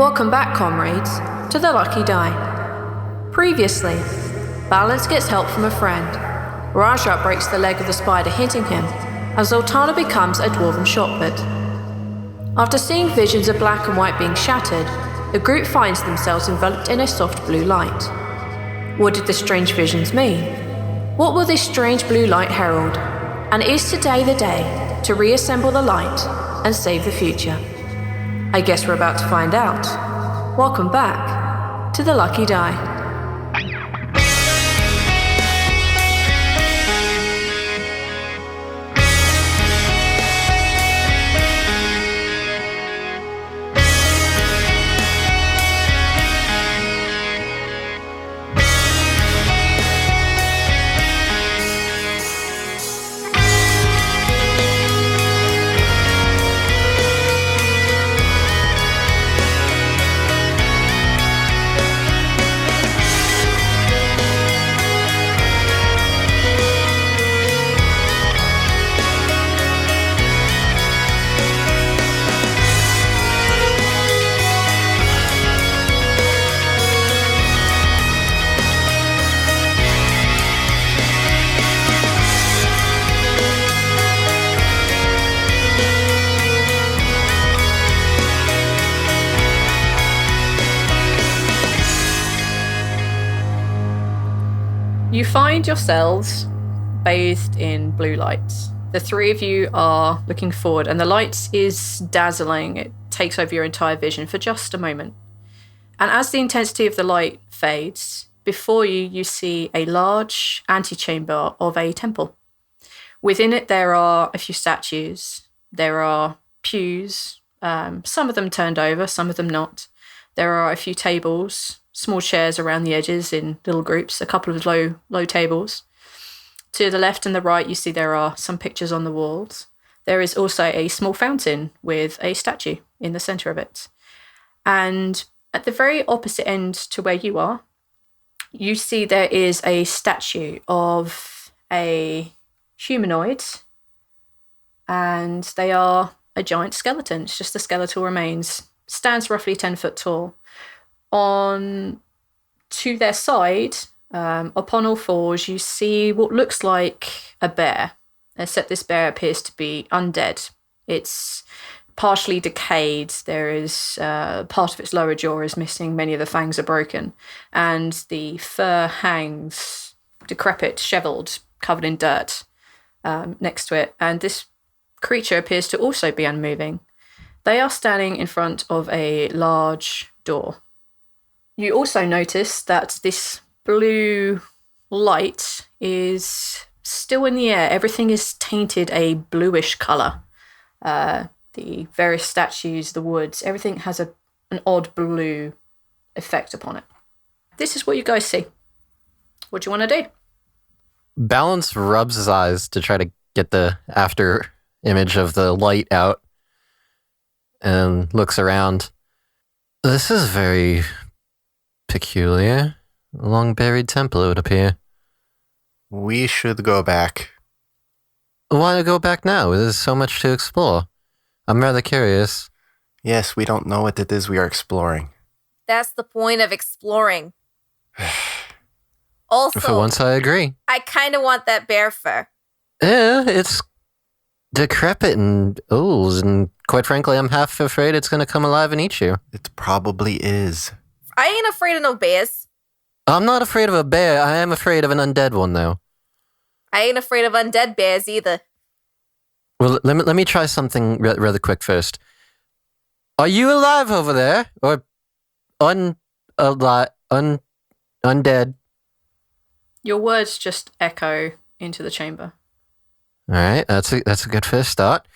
Welcome back, comrades, to the Lucky Die. Previously, Balance gets help from a friend. Raja breaks the leg of the spider hitting him, as Zaltanna becomes a dwarven shotput. After seeing visions of black and white being shattered, the group finds themselves enveloped in a soft blue light. What did the strange visions mean? What will this strange blue light herald? And is today the day to reassemble the light and save the future? I guess we're about to find out. Welcome back to the Lucky Die. You find yourselves bathed in blue lights. The three of you are looking forward, and the light is dazzling. It takes over your entire vision for just a moment. And as the intensity of the light fades, before you, you see a large antechamber of a temple. Within it, there are a few statues. There are pews, some of them turned over, some of them not. There are a few tables, small chairs around the edges in little groups, a couple of low tables. To the left and the right, you see there are some pictures on the walls. There is also a small fountain with a statue in the center of it. And at the very opposite end to where you are, you see there is a statue of a humanoid, and they are a giant skeleton. It's just the skeletal remains. Stands roughly 10 foot tall. On to their side, upon all fours, you see what looks like a bear, except this bear appears to be undead. It's partially decayed. There is part of its lower jaw is missing. Many of the fangs are broken, and the fur hangs decrepit, shriveled, covered in dirt next to it. And this creature appears to also be unmoving. They are standing in front of a large door. You also notice that this blue light is still in the air. Everything is tainted a bluish colour. The various statues, the woods, everything has an odd blue effect upon it. This is what you guys see. What do you want to do? Balance rubs his eyes to try to get the after image of the light out and looks around. This is very peculiar. A long-buried temple, it would appear. We should go back. Why go back now? There's so much to explore. I'm rather curious. Yes, we don't know what it is we are exploring. That's the point of exploring. Also, For once, I agree. I kind of want that bear fur. Yeah, it's decrepit and old, and quite frankly, I'm half afraid it's going to come alive and eat you. It probably is. I ain't afraid of no bears. I'm not afraid of a bear. I am afraid of an undead one, though. I ain't afraid of undead bears either. Well, let me try something rather quick first. Are you alive over there, or undead? Your words just echo into the chamber. All right, that's a good first start.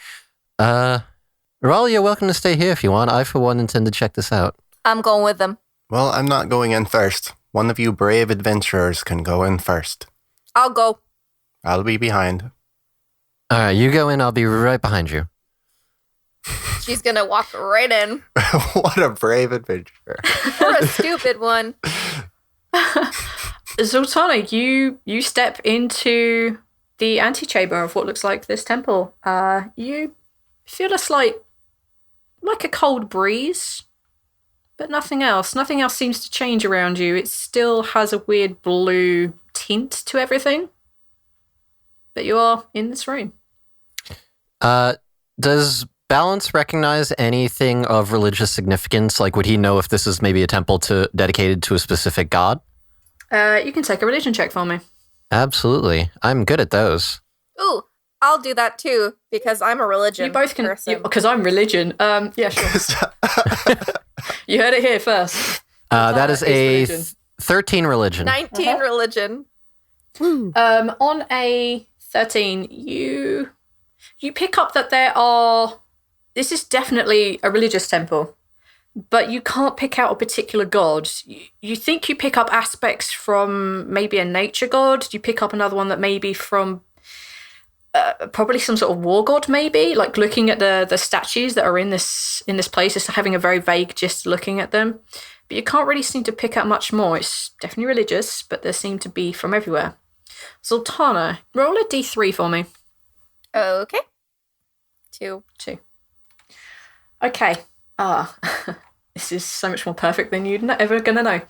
Rhal, you're welcome to stay here if you want. I, for one, intend to check this out. I'm going with them. Well, I'm not going in first. One of you brave adventurers can go in first. I'll go. I'll be behind. All right, you go in. I'll be right behind you. She's gonna walk right in. What a brave adventurer. Or a stupid one. Zaltanna, you step into the antechamber of what looks like this temple. You feel a slight, like a cold breeze but nothing else. Nothing else seems to change around you. It still has a weird blue tint to everything. But you are in this room. Does Balance recognize anything of religious significance? Like, would he know if this is maybe a temple dedicated to a specific god? You can take a religion check for me. Absolutely. I'm good at those. Ooh, I'll do that too because I'm a religion. You both can, person. because I'm religion. Yeah, sure. You heard it here first. That is a religion. 13 religion. 19 religion. On a 13, you pick up that this is definitely a religious temple, but you can't pick out a particular god. You think you pick up aspects from maybe a nature god. You pick up another one that may be from probably some sort of war god, maybe. Like looking at the statues that are in this place, just having a very vague gist looking at them. But you can't really seem to pick out much more. It's definitely religious, but there seem to be from everywhere. Zaltanna, roll a d3 for me. Okay. 2. Okay. This is so much more perfect than you're ever going to know.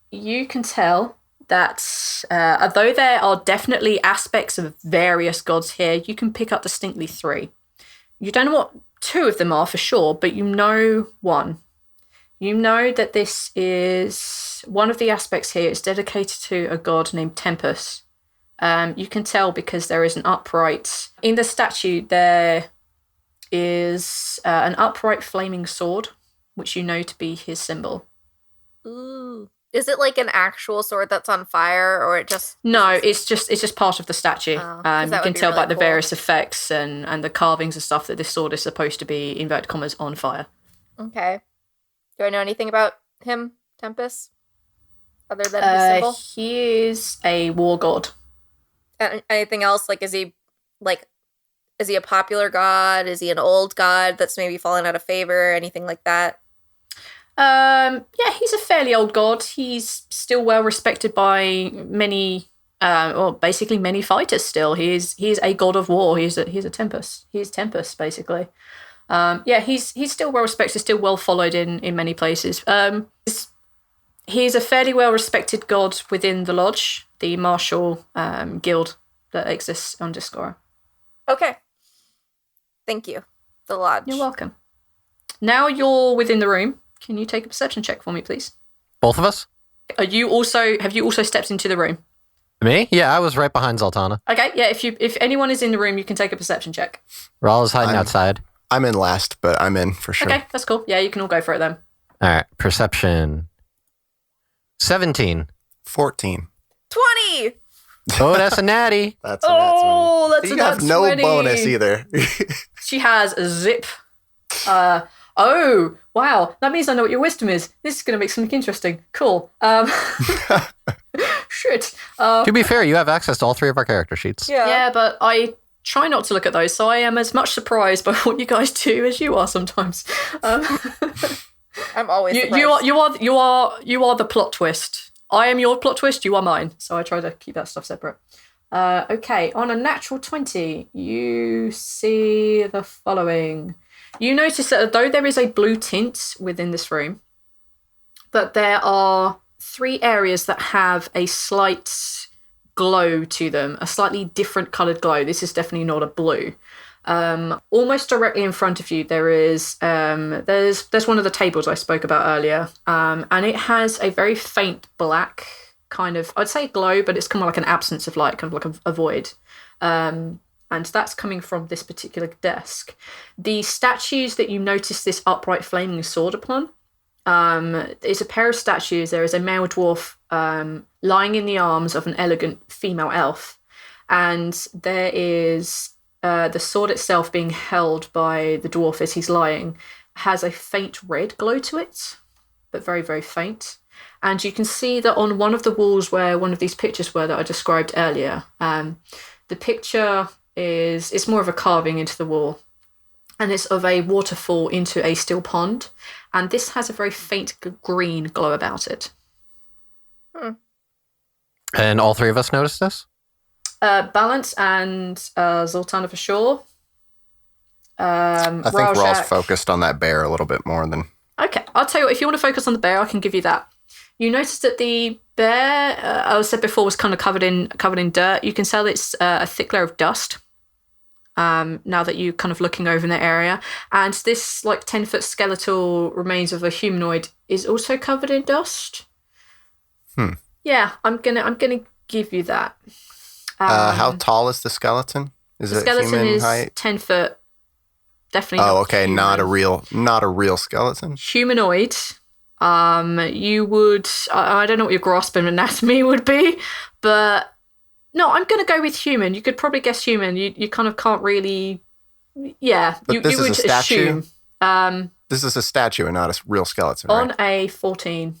You can tell that although there are definitely aspects of various gods here, you can pick up distinctly 3. You don't know what 2 of them are for sure, but you know 1. You know that this is one of the aspects here is dedicated to a god named Tempus. You can tell because there is an upright in the statue. There is an upright flaming sword, which you know to be his symbol. Ooh. Is it like an actual sword that's on fire, or it just... No, it's just part of the statue. Oh, You can tell really by the cool. various effects and the carvings and stuff that this sword is supposed to be, inverted commas, on fire. Okay. Do I know anything about him, Tempest? Other than his symbol? He is a war god. Anything else? Like, is he a popular god? Is he an old god that's maybe fallen out of favor? Anything like that? Yeah, he's a fairly old god. He's still well respected by many, basically many fighters. Still, he's a god of war. He's a Tempest. He's Tempest, basically. Yeah, he's still well respected. Still well followed in many places. He's a fairly well respected god within the lodge, the martial guild that exists on Discora. Okay. Thank you. The lodge. You're welcome. Now you're within the room. Can you take a perception check for me, please? Both of us? Have you also stepped into the room? Me? Yeah, I was right behind Zaltanna. Okay, yeah, if anyone is in the room, you can take a perception check. Rhal is hiding outside. I'm in last, but I'm in for sure. Okay, that's cool. Yeah, you can all go for it then. All right, perception. 17. 14. 20! Oh, that's a natty. That's a nat 20. Oh, that's You a nat have no 20. bonus either. She has a zip. Oh, wow. That means I know what your wisdom is. This is going to make something interesting. Cool. Shit. To be fair, you have access to all 3 of our character sheets. Yeah, but I try not to look at those, so I am as much surprised by what you guys do as you are sometimes. I'm always surprised. You are the plot twist. I am your plot twist, you are mine. So I try to keep that stuff separate. Okay, on a natural 20, you see the following. You notice that although there is a blue tint within this room, that there are 3 areas that have a slight glow to them, a slightly different coloured glow. This is definitely not a blue. Almost directly in front of you, there is there's one of the tables I spoke about earlier, and it has a very faint black kind of, I'd say glow, but it's kind of like an absence of light, kind of like a void. And that's coming from this particular desk. The statues that you notice this upright flaming sword upon, is a pair of statues. There is a male dwarf lying in the arms of an elegant female elf, and there is the sword itself being held by the dwarf as he's lying, has a faint red glow to it, but very, very faint. And you can see that on one of the walls where one of these pictures were that I described earlier, the picture it's more of a carving into the wall, and it's of a waterfall into a still pond, and this has a very faint green glow about it. And all 3 of us noticed this? Balance and Zaltanna for sure. I think Rhal's focused on that bear a little bit more than Okay, I'll tell you what, if you want to focus on the bear, I can give you that. You notice that the bear, I said before, was kind of covered in dirt. You can tell it's a thick layer of dust. Now that you're kind of looking over in the area, and this like 10-foot skeletal remains of a humanoid is also covered in dust. Yeah, I'm gonna give you that. How tall is the skeleton? Is The it skeleton human is height? 10 foot. Definitely. Oh, not okay, human. not a real skeleton. Humanoid. You would. I don't know what your grasp and anatomy would be, but no, I'm gonna go with human. You could probably guess human. You kind of can't really. Yeah, But you this is would a statue? assume. This is a statue and not a real skeleton, On right? a 14,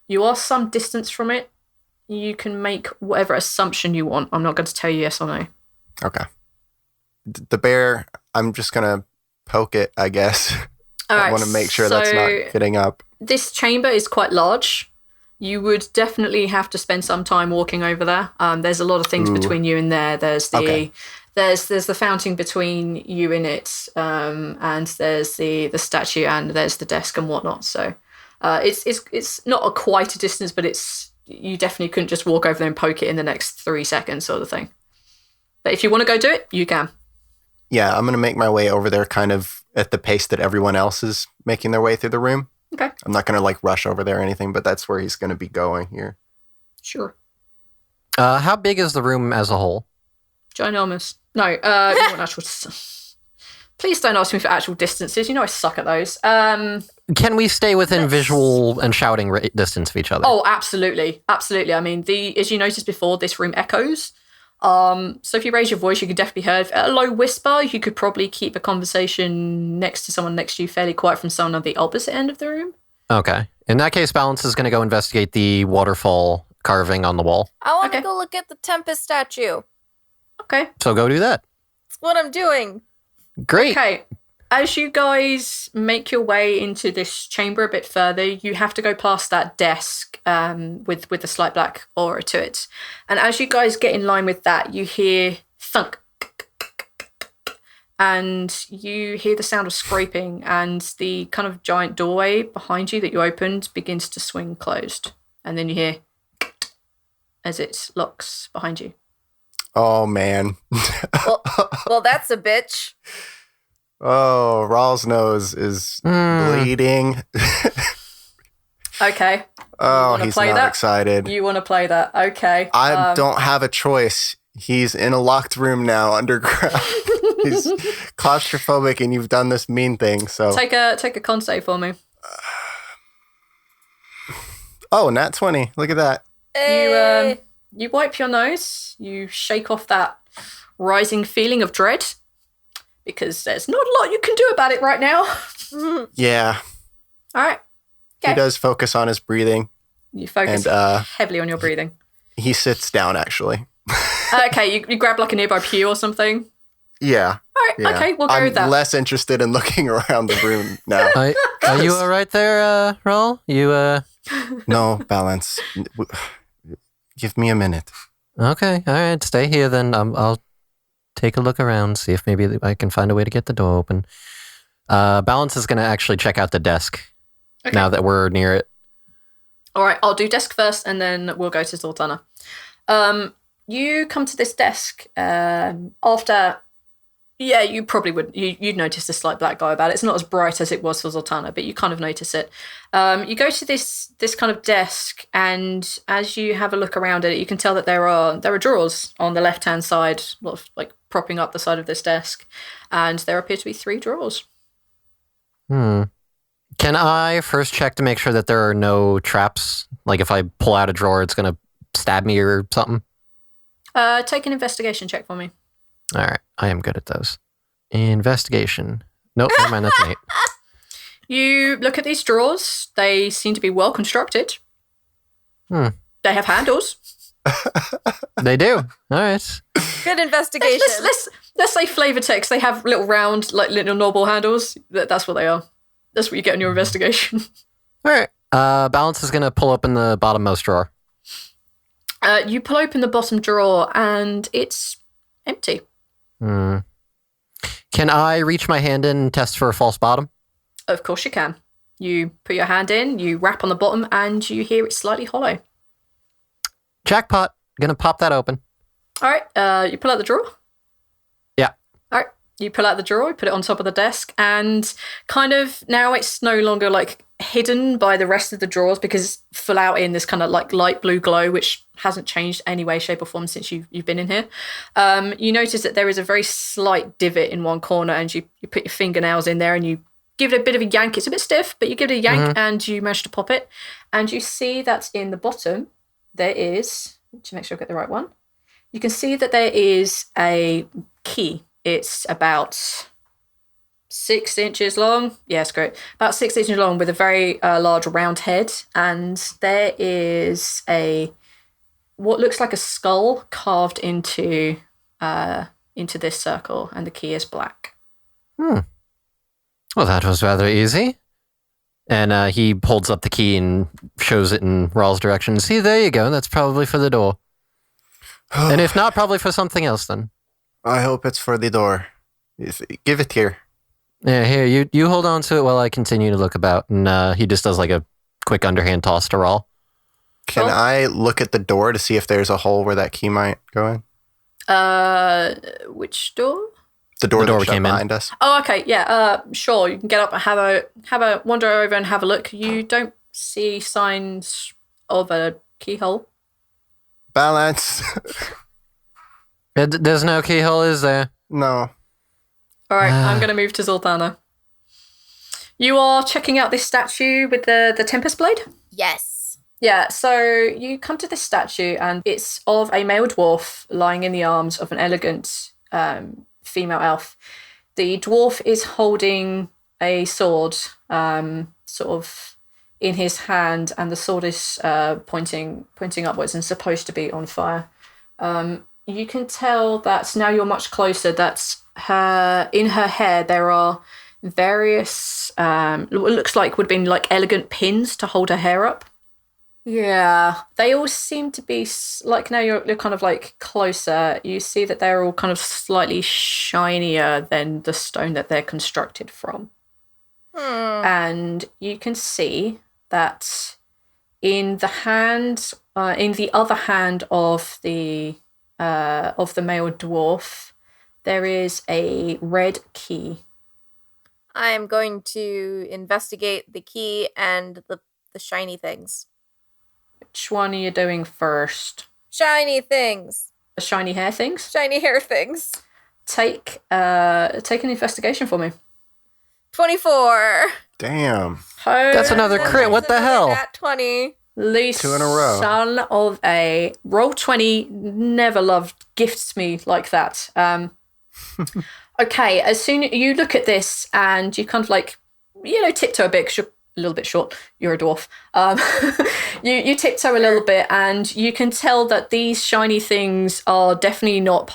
you are some distance from it. You can make whatever assumption you want. I'm not going to tell you yes or no. Okay. The bear, I'm just going to poke it, I guess. All I right, want to make sure that's not getting up. This chamber is quite large. You would definitely have to spend some time walking over there. There's a lot of things between you and there. There's the Okay. there's the fountain between you and it, and there's the statue, and there's the desk and whatnot. So it's not quite a distance, but you definitely couldn't just walk over there and poke it in the next 3 seconds, sort of thing. But if you want to go do it, you can. Yeah, I'm going to make my way over there kind of at the pace that everyone else is making their way through the room. Okay. I'm not going to like rush over there or anything, but that's where he's going to be going here. Sure. How big is the room as a whole? Ginormous. No, you want actual. Please don't ask me for actual distances. You know I suck at those. Can we stay within visual and shouting distance of each other? Oh, absolutely, absolutely. I mean, as you noticed before, this room echoes. So if you raise your voice, you could definitely be heard. At a low whisper, you could probably keep a conversation next to someone next to you fairly quiet from someone on the opposite end of the room. Okay. In that case, Balance is going to go investigate the waterfall carving on the wall. I want to Okay. go look at the Tempest statue. Okay. So go do that. That's what I'm doing. Great. Okay. As you guys make your way into this chamber a bit further, you have to go past that desk with the slight black aura to it. And as you guys get in line with that, you hear thunk. And you hear the sound of scraping, and the kind of giant doorway behind you that you opened begins to swing closed. And then you hear as it locks behind you. Oh, man. Well, that's a bitch. Oh, Rhal's nose is bleeding. Okay. Oh, wanna he's play not that? excited. You want to play that? Okay. I don't have a choice. He's in a locked room now underground. He's claustrophobic, and you've done this mean thing. So Take a con save for me. Oh, nat 20. Look at that. Hey. You wipe your nose. You shake off that rising feeling of dread, because there's not a lot you can do about it right now. Yeah. All right. He Okay. does focus on his breathing. You focus And, heavily on your breathing. He sits down, actually. Okay, you grab like a nearby pew or something. Yeah. All right. Yeah. Okay, we'll go I'm with that. less interested in looking around the room now. Are you all right there, Rhal? You, No, Balance. Give me a minute. Okay, all right. Stay here then. I'll take a look around, see if maybe I can find a way to get the door open. Balance is going to actually check out the desk now that we're near it. All right, I'll do desk first, and then we'll go to Zaltanna. You come to this desk after. Yeah, you probably would. You'd notice this slight black guy about it. It's not as bright as it was for Zaltanna, but you kind of notice it. You go to this kind of desk, and as you have a look around it, you can tell that there are drawers on the left hand side, lot of, like propping up the side of this desk, and there appear to be 3 drawers. Can I first check to make sure that there are no traps? Like if I pull out a drawer, it's going to stab me or something? Take an investigation check for me. All right. I am good at those. Investigation. Nope, never mind. That's an 8. You look at these drawers. They seem to be well constructed. They have handles. They do. All right. Good investigation. Let's say flavor text. They have little round, like little normal handles. That's what they are. That's what you get in your investigation. All right. Balance is going to pull open the bottommost drawer. You pull open the bottom drawer and it's empty. Can I reach my hand in and test for a false bottom? Of course you can. You put your hand in, you rap on the bottom, and you hear it slightly hollow. Jackpot. Gonna pop that open. All right, you pull out the drawer. Yeah. All right, you pull out the drawer, put it on top of the desk, and kind of now it's no longer like hidden by the rest of the drawers because it's full out in this kind of like light blue glow, which hasn't changed any way, shape, or form since you've been in here. You notice that there is a very slight divot in one corner, and you put your fingernails in there and you give it a bit of a yank. It's a bit stiff, but you give it a yank and you manage to pop it. And you see that in the bottom there is, to make sure I get the right one, you can see that there is a key. It's about 6 inches long. Yes, great. About 6 inches long with a very large round head. And there is what looks like a skull carved into this circle. And the key is black. Well, that was rather easy. And he holds up the key and shows it in Rhal's direction. See, there you go. That's probably for the door. And if not, probably for something else then. I hope it's for the door. Give it here. Yeah, here, you hold on to it while I continue to look about. And he just does like a quick underhand toss to Rhal. Can I look at the door to see if there's a hole where that key might go in? Which door? The door that came behind us. Oh, okay, yeah. Sure. You can get up and have a wander over and have a look. You don't see signs of a keyhole. Balance. There's no keyhole, is there? No. All right, I'm going to move to Zaltanna. You are checking out this statue with the Tempest Blade? Yes. Yeah, so you come to this statue and it's of a male dwarf lying in the arms of an elegant female elf. The dwarf is holding a sword sort of in his hand, and the sword is pointing upwards and supposed to be on fire. You can tell that now you're much closer that in her hair there are various what looks like would have been like elegant pins to hold her hair up. Yeah, they all seem to be like, now you're kind of like closer, you see that they're all kind of slightly shinier than the stone that they're constructed from. And you can see that in the other hand of the male dwarf, there is a red key. I'm going to investigate the key and the shiny things. Which one are you doing first? Shiny things. The shiny hair things? Shiny hair things. Take an investigation for me. 24. Damn. That's another crit. What the hell? At 20. Least 2 in a row. Son of a roll 20 never loved gifts me like that. Okay, as soon as you look at this and you kind of like, tiptoe a bit because you're a little bit short. You're a dwarf. You tiptoe a little bit, and you can tell that these shiny things are definitely not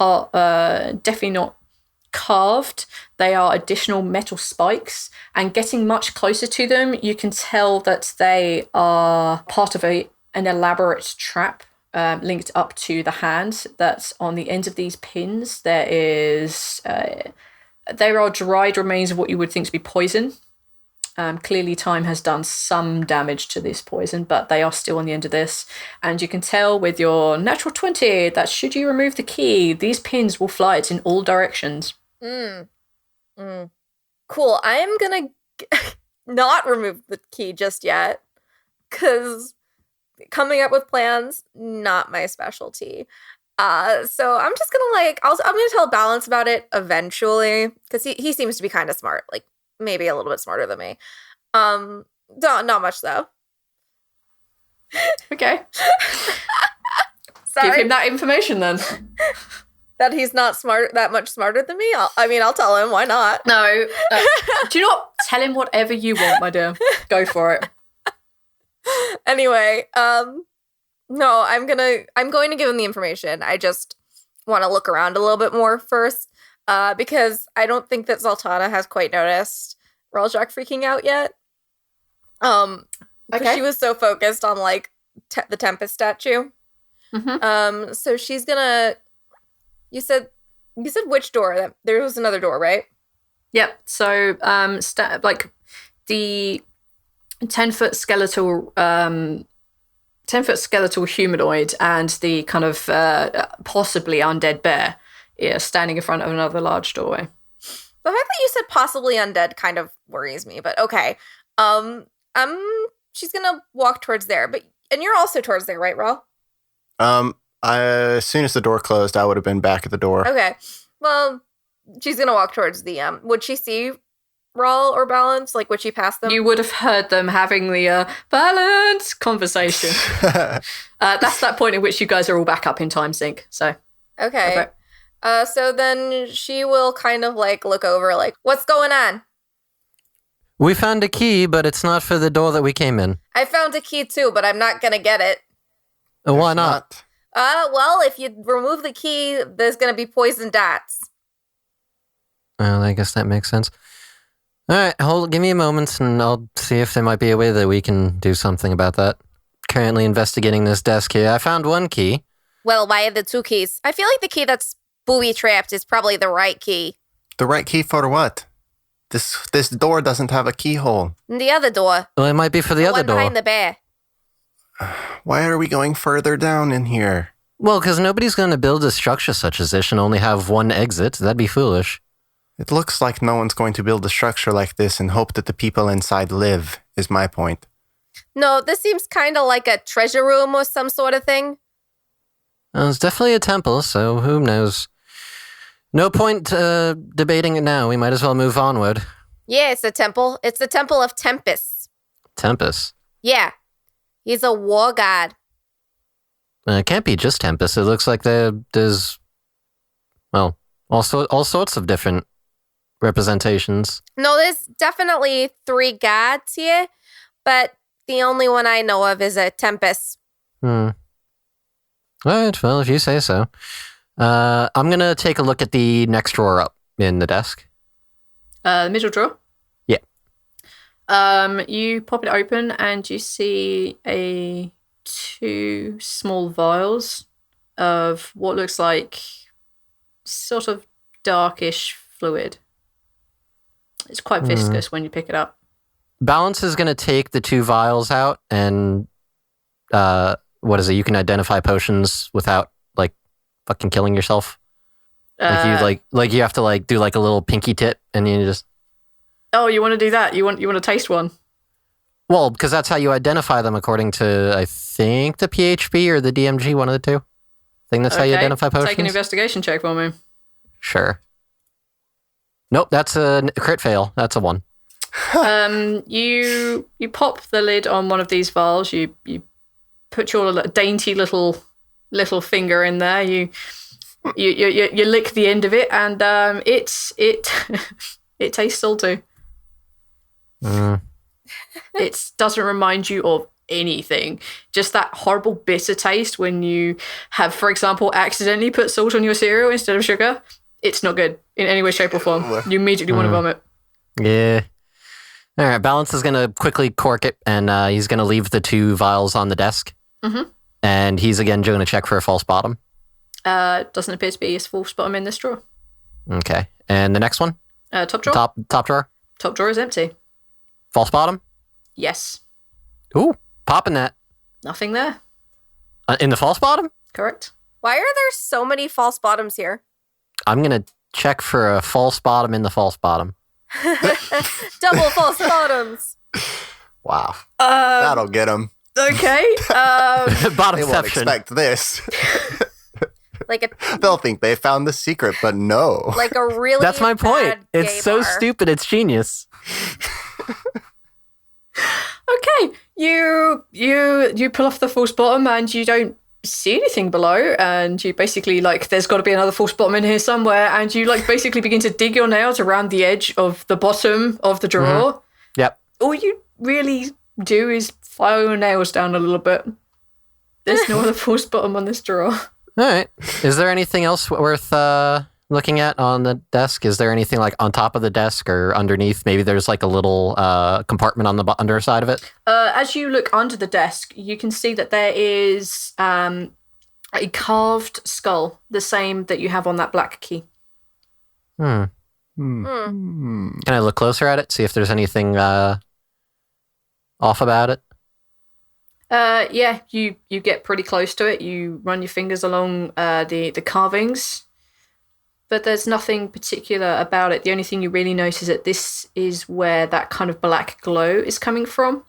carved. They are additional metal spikes, and getting much closer to them, you can tell that they are part of an elaborate trap linked up to the hand. That's on the ends of these pins. There are dried remains of what you would think to be poison. Clearly time has done some damage to this poison, but they are still on the end of this. And you can tell with your natural 20 that should you remove the key, these pins will fly it in all directions. Cool. I am gonna not remove the key just yet, because coming up with plans, not my specialty. So I'm just gonna I'm gonna tell Balance about it eventually, because he seems to be kind of smart, like maybe a little bit smarter than me. Not much though. Okay. Sorry. Give him that information then. That he's not that much smarter than me? I'll tell him. Why not? No. Do you not tell him whatever you want, my dear? Go for it. Anyway, no, I'm going to give him the information. I just want to look around a little bit more first, because I don't think that Zaltanna has quite noticed Rhaljak freaking out yet. Because she was so focused on like the Tempest statue. Mm-hmm. So she's gonna. You said which door? There was another door, right? Yep. So, The 10-foot skeletal 10-foot skeletal humanoid and the kind of possibly undead bear standing in front of another large doorway. The fact that you said possibly undead kind of worries me, but okay. She's gonna walk towards there, and you're also towards there, right, Rhal? As soon as the door closed, I would have been back at the door. Okay. Well, she's gonna walk towards the would she see Rhal or Balance? Like, would she pass them? You would have heard them having the Balance conversation. That's that point at which you guys are all back up in time sync. So okay. So then she will kind of like look over, like, what's going on? We found a key, but it's not for the door that we came in. I found a key too, but I'm not gonna get it. Why not? Well, if you remove the key, there's gonna be poison dots. Well, I guess that makes sense. All right, give me a moment, and I'll see if there might be a way that we can do something about that. Currently investigating this desk here. I found one key. Well, why are the two keys? I feel like the key that's booby-trapped is probably the right key. The right key for what? This door doesn't have a keyhole. The other door. Well, it might be for the other one door. behind the bear. Why are we going further down in here? Well, because nobody's going to build a structure such as this and only have one exit. That'd be foolish. It looks like no one's going to build a structure like this and hope that the people inside live, is my point. No, this seems kind of like a treasure room or some sort of thing. Well, it's definitely a temple, so who knows? No point debating it now. We might as well move onward. Yeah, it's a temple. It's the Temple of Tempest. Tempest? Yeah. He's a war god. It can't be just Tempest. It looks like there's, well, all sorts of different representations. No, there's definitely 3 gods here, but the only one I know of is a Tempest. All right, well, if you say so. I'm going to take a look at the next drawer up in the desk. The middle drawer? Yeah. You pop it open and you see 2 small vials of what looks like sort of darkish fluid. It's quite viscous when you pick it up. Balance is going to take the 2 vials out and, what is it? You can identify potions without, like, fucking killing yourself. Like you have to, like, do, like, a little pinky tit and you just... Oh, you want to do that? You want to taste one? Well, because that's how you identify them according to, I think, the PHP or the DMG, one of the 2. I think that's how you identify potions. Take an investigation check for me. Sure. Nope, that's a crit fail. That's a 1. You pop the lid on one of these vials. You put your dainty little finger in there. You lick the end of it, and it tastes salty. It doesn't remind you of anything. Just that horrible bitter taste when you have, for example, accidentally put salt on your cereal instead of sugar. It's not good in any way, shape, or form. You immediately want to vomit. Yeah. All right, Balance is going to quickly cork it, and he's going to leave the 2 vials on the desk. Mm-hmm. And he's again going to check for a false bottom. Doesn't appear to be a false bottom in this drawer. Okay. And the next one? Top drawer? Top drawer? Top drawer is empty. False bottom? Yes. Ooh, popping that. Nothing there. In the false bottom? Correct. Why are there so many false bottoms here? I'm going to check for a false bottom in the false bottom. Double false bottoms. Wow. That'll get them. Okay. Bottom They won't expect this. They'll think they found the secret, but no. Like a really That's my point. bad It's gay so bar. stupid, it's genius. Okay. You pull off the false bottom and you don't see anything below, and you basically, like, there's got to be another false bottom in here somewhere, and you, like, basically begin to dig your nails around the edge of the bottom of the drawer. Mm-hmm. Yep. All you really do is file your nails down a little bit. There's no other false bottom on this drawer. All right. Is there anything else worth looking at on the desk? Is there anything, like, on top of the desk or underneath? Maybe there's, like, a little compartment on the underside of it? As you look under the desk, you can see that there is a carved skull, the same that you have on that black key. Can I look closer at it, see if there's anything off about it? Yeah, you get pretty close to it. You run your fingers along the carvings, but there's nothing particular about it. The only thing you really notice is that this is where that kind of black glow is coming from.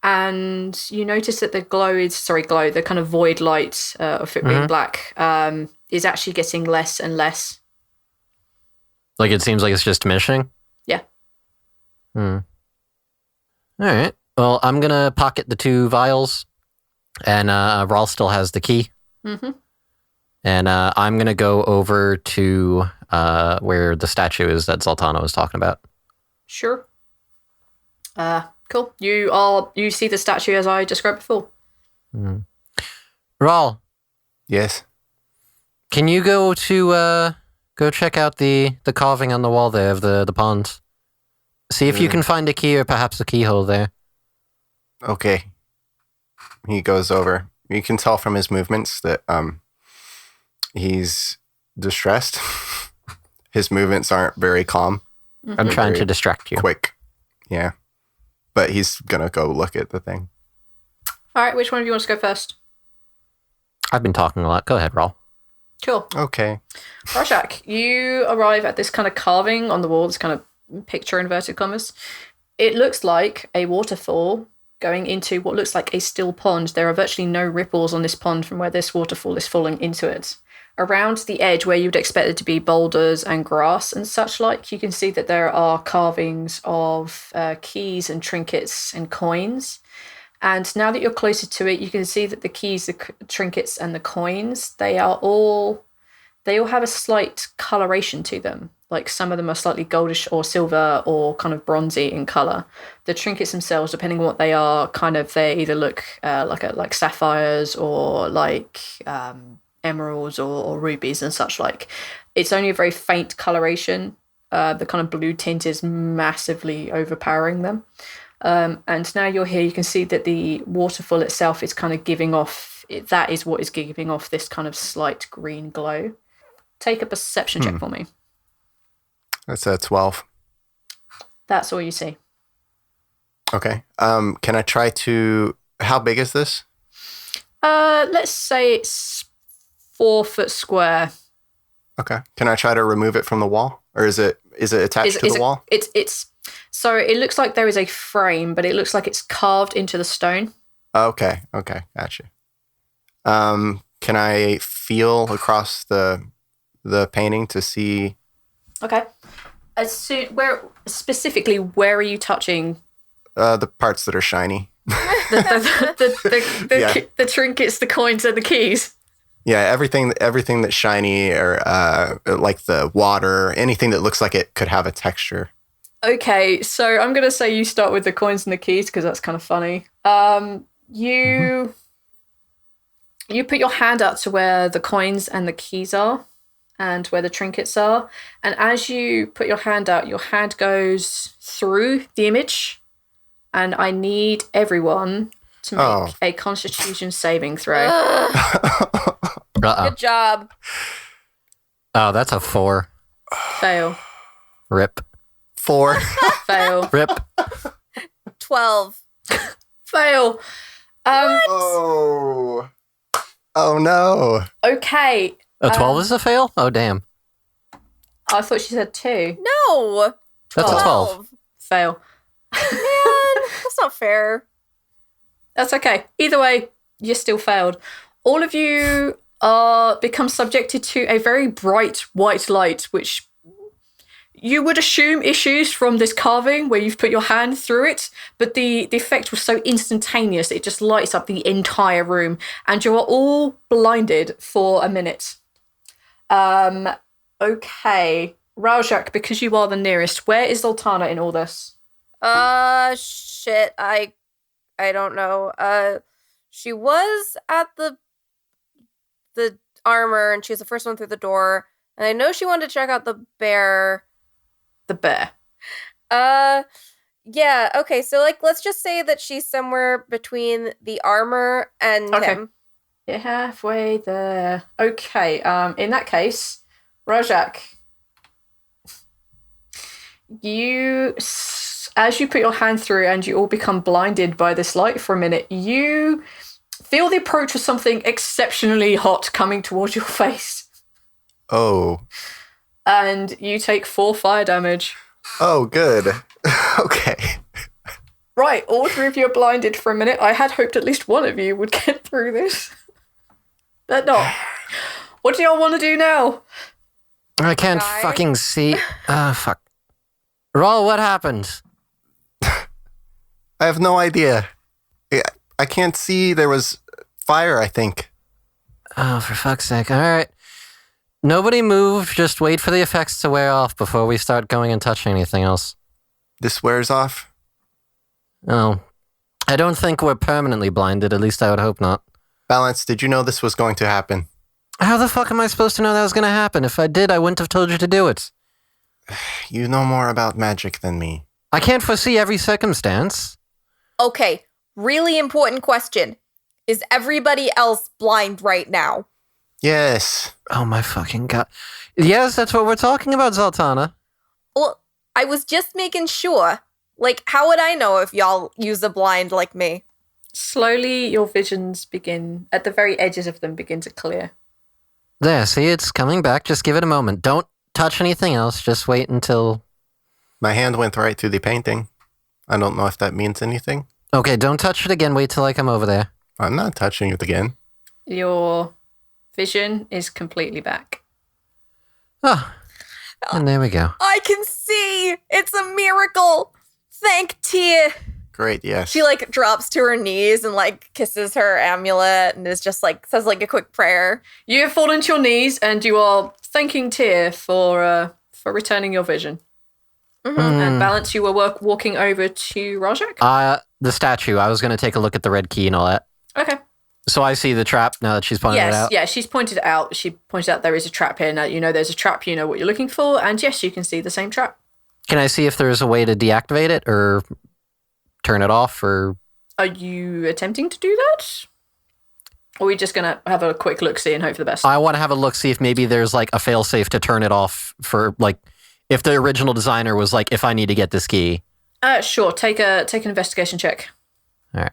And you notice that the the kind of void light of it being black is actually getting less and less. Like it seems like it's just diminishing? Yeah. All right. Well, I'm going to pocket the 2 vials, and Rhal still has the key. Mm-hmm. And I'm going to go over to where the statue is that Zaltanna was talking about. Sure. Cool. You see the statue as I described before. Rhal, Yes. can you go check out the carving on the wall there of the pond? See if you can find a key or perhaps a keyhole there. Okay. He goes over. You can tell from his movements that he's distressed. His movements aren't very calm. I'm trying to distract you. Quick. Yeah. But he's gonna go look at the thing. All right, which one of you wants to go first? I've been talking a lot. Go ahead, Rhal. Cool. Okay. Rorschach, you arrive at this kind of carving on the wall, this kind of picture inverted commas. It looks like a waterfall going into what looks like a still pond. There are virtually no ripples on this pond from where this waterfall is falling into it. Around the edge where you'd expect it to be boulders and grass and such like, you can see that there are carvings of keys and trinkets and coins. And now that you're closer to it, you can see that the keys, the trinkets, and the coins, they all have a slight coloration to them. Like some of them are slightly goldish or silver or kind of bronzy in color. The trinkets themselves, depending on what they are, they either look like sapphires or like emeralds or rubies and such like. It's only a very faint coloration. The kind of blue tint is massively overpowering them. And now you're here, you can see that the waterfall itself is kind of giving off, that is what is giving off this kind of slight green glow. Take a perception check for me. That's a 12. That's all you see. Okay. Can I try to... How big is this? Let's say it's 4 foot square. Okay. Can I try to remove it from the wall? Or is it attached to the wall? So it looks like there is a frame, but it looks like it's carved into the stone. Okay. Gotcha. Can I feel across the painting to see? Okay. Where are you touching? The parts that are shiny. The trinkets, the coins, and the keys. Yeah, everything that's shiny or like the water, anything that looks like it could have a texture. Okay, so I'm gonna say you start with the coins and the keys because that's kind of funny. You put your hand up to where the coins and the keys are, and where the trinkets are, and as you put your hand out, your hand goes through the image, and I need everyone to make a Constitution saving throw. Good job. Oh, that's a 4. Fail. Rip. 4. Fail. Rip. 12. Fail. Oh no. Okay. A 12 is a fail? Oh, damn. I thought she said 2. No. That's a 12. Fail. Man, that's not fair. That's okay. Either way, you still failed. All of you become subjected to a very bright white light, which you would assume issues from this carving where you've put your hand through it, but the effect was so instantaneous, it just lights up the entire room, and you are all blinded for a minute. Okay. Rorschach, because you are the nearest, where is Zaltanna in all this? Shit, I don't know. She was at the armor, and she was the first one through the door, and I know she wanted to check out the bear. The bear. Yeah, okay, so, like, let's just say that she's somewhere between the armor and him. You're halfway there. Okay, in that case, Rorschach, you as you put your hand through and you all become blinded by this light for a minute, you feel the approach of something exceptionally hot coming towards your face. Oh. And you take 4 fire damage. Oh, good. Okay. Right, all 3 of you are blinded for a minute. I had hoped at least one of you would get through this. But not. What do y'all want to do now? I can't Die? fucking see. Fuck. Rhal, what happened? I have no idea. I can't see. There was fire, I think. Oh, for fuck's sake. All right. Nobody move. Just wait for the effects to wear off before we start going and touching anything else. This wears off? Oh. I don't think we're permanently blinded. At least I would hope not. Balance, did you know this was going to happen? How the fuck am I supposed to know that was going to happen? If I did, I wouldn't have told you to do it. You know more about magic than me. I can't foresee every circumstance. Okay, really important question. Is everybody else blind right now? Yes. Oh my fucking god. Yes, that's what we're talking about, Zaltanna. Well, I was just making sure. Like, how would I know if y'all use a blind like me? Slowly, your visions begin, at the very edges of them, begin to clear. There, see, it's coming back. Just give it a moment. Don't touch anything else. Just wait until... My hand went right through the painting. I don't know if that means anything. Okay, don't touch it again. Wait till I come over there. I'm not touching it again. Your vision is completely back. Oh, and there we go. I can see! It's a miracle! Thank Tia! Great, yes. She, like, drops to her knees and, like, kisses her amulet and is just, like, says, like, a quick prayer. You have fallen to your knees and you are thanking Tyr for returning your vision. Mm-hmm. And Balance, you were walking over to Rajak? The statue. I was going to take a look at the red key and all that. Okay. So I see the trap now that she's pointed it out? Yeah, she's pointed it out. She pointed out there is a trap here. Now you know there's a trap, you know what you're looking for, and yes, you can see the same trap. Can I see if there's a way to deactivate it or turn it off or... Are you attempting to do that? Or are we just going to have a quick look-see and hope for the best? I want to have a look, see if maybe there's like a failsafe to turn it off for like, if the original designer was like, if I need to get this key. Sure, take an investigation check. All right.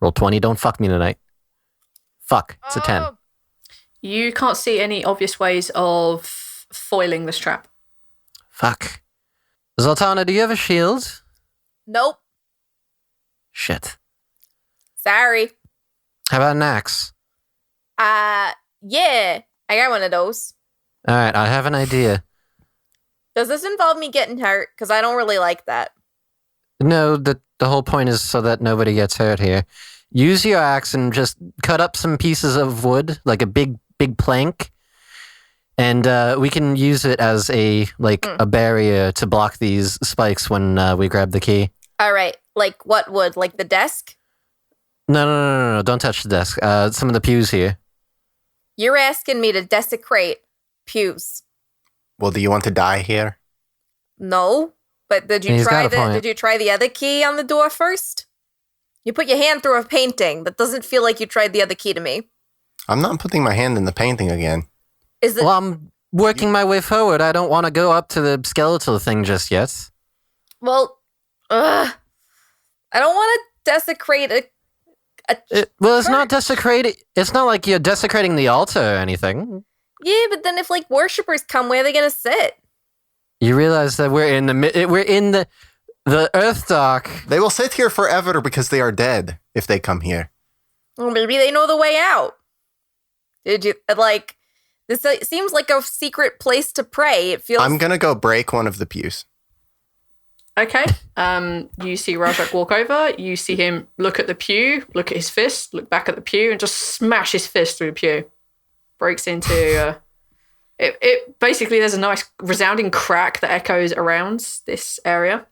Roll 20, don't fuck me tonight. Fuck, it's a 10. You can't see any obvious ways of foiling this trap. Fuck. Zaltanna, do you have a shield? Nope. Shit. Sorry. How about an axe? Yeah. I got one of those. All right, I have an idea. Does this involve me getting hurt? Because I don't really like that. No, the whole point is so that nobody gets hurt here. Use your axe and just cut up some pieces of wood, like a big plank, and we can use it as a barrier to block these spikes when we grab the key. All right. Like what wood? Like the desk? No, don't touch the desk. Some of the pews here. You're asking me to desecrate pews. Well, do you want to die here? No. But did you He's try got a point. did you try the other key on the door first? You put your hand through a painting. That doesn't feel like you tried the other key to me. I'm not putting my hand in the painting again. Is it Well, I'm working my way forward. I don't want to go up to the skeletal thing just yet. Well, I don't want to desecrate It's not desecrating. It's not like you're desecrating the altar or anything. Yeah, but then if like worshippers come, where are they gonna sit? You realize that we're in the Earth Dark. They will sit here forever because they are dead if they come here. Well, maybe they know the way out. Did you like this? Seems like a secret place to pray. It feels. I'm gonna go break one of the pews. Okay. You see Rajak walk over. You see him look at the pew, look at his fist, look back at the pew, and just smash his fist through the pew. Breaks into. It basically there's a nice resounding crack that echoes around this area.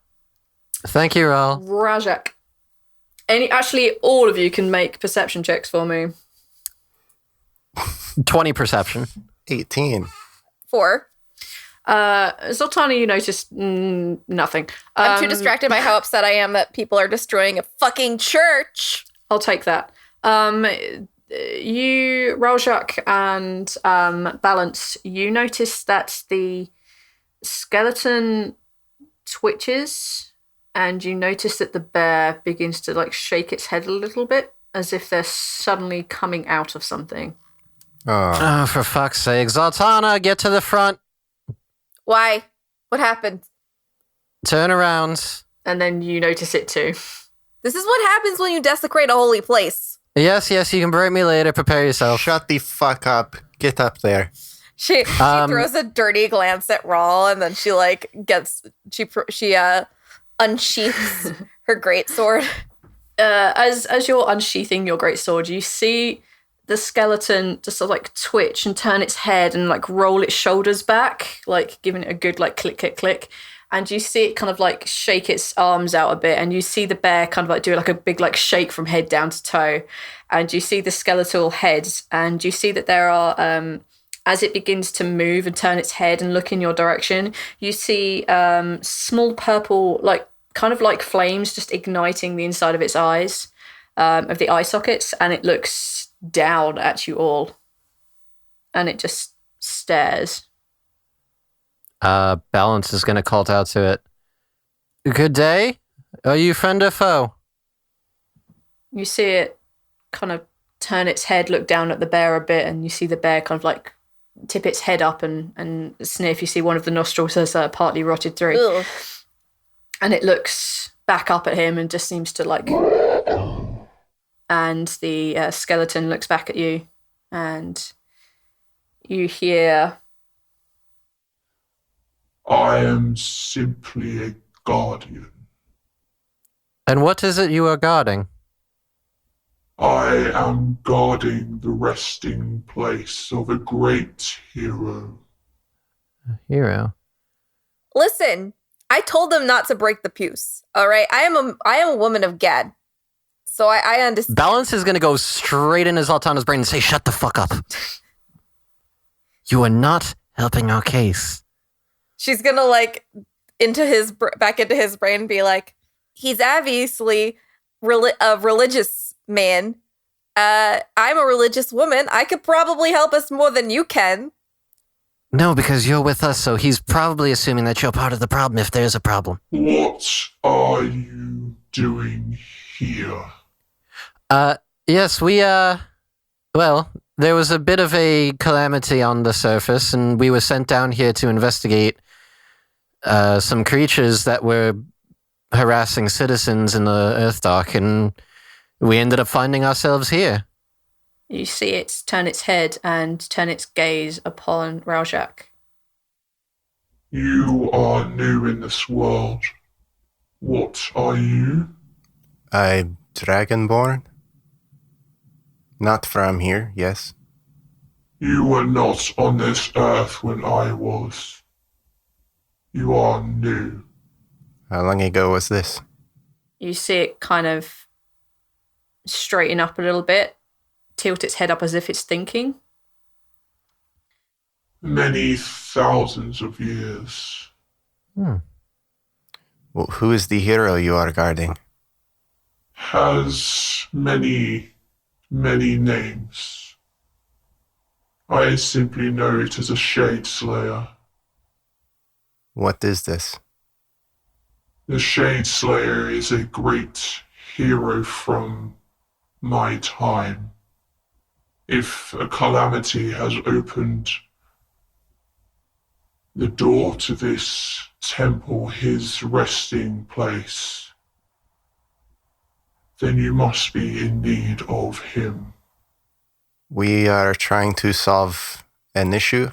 Thank you, Rhal. Rajak. Actually, all of you can make perception checks for me. 20 perception. 18. 4. Zaltanna, you noticed nothing. I'm too distracted by how upset I am that people are destroying a fucking church. I'll take that. You, Rajak, and Balance, you notice that the skeleton twitches And you notice that the bear begins to like shake its head a little bit, as if they're suddenly coming out of something. Oh, Oh, for fuck's sake. Zaltanna, get to the front. Why? What happened? Turn around. And then you notice it too. This is what happens when you desecrate a holy place. Yes, you can break me later. Prepare yourself. shut the fuck up. Get up there. She throws a dirty glance at Rhal, and then she like she unsheaths her greatsword. As you're unsheathing your greatsword, you see the skeleton just sort of like twitch and turn its head and like roll its shoulders back, like giving it a good like click, click, click. And you see it kind of like shake its arms out a bit, and you see the bear kind of like do like a big like shake from head down to toe. And you see the skeletal head, and you see that there are, as it begins to move and turn its head and look in your direction, you see small purple, like kind of like flames just igniting the inside of its eyes, of the eye sockets, and it looks down at you all. And it just stares. Balance is going to call out to it. Good day. Are you friend or foe? You see it kind of turn its head, look down at the bear a bit, and you see the bear kind of like tip its head up and sniff. You see one of the nostrils has partly rotted through. Ugh. And it looks back up at him and just seems to like... And the skeleton looks back at you, and you hear... I am simply a guardian. And what is it you are guarding? I am guarding the resting place of a great hero. Hero. Listen, I told them not to break the pews. All right, I am a woman of Gad, so I understand. Balance is going to go straight into Zaltanna's brain and say, "Shut the fuck up. You are not helping our case." She's gonna like back into his brain and be like, he's obviously a religious man. I'm a religious woman. I could probably help us more than you can. No, because you're with us, so he's probably assuming that you're part of the problem if there's a problem. What are you doing here? Yes, well, there was a bit of a calamity on the surface, and we were sent down here to investigate some creatures that were harassing citizens in the Earthdark, and we ended up finding ourselves here. You see it turn its head and turn its gaze upon Rhaljak. You are new in this world. What are you? I'm Dragonborn. Not from here, yes. You were not on this earth when I was. You are new. How long ago was this? You see it kind of straighten up a little bit, tilt its head up as if it's thinking. Many thousands of years. Well, who is the hero you are guarding? Has many names. I simply know it as a Shade Slayer. What is this? The Shade Slayer is a great hero from my time. If a calamity has opened the door to this temple, his resting place, then you must be in need of him. We are trying to solve an issue.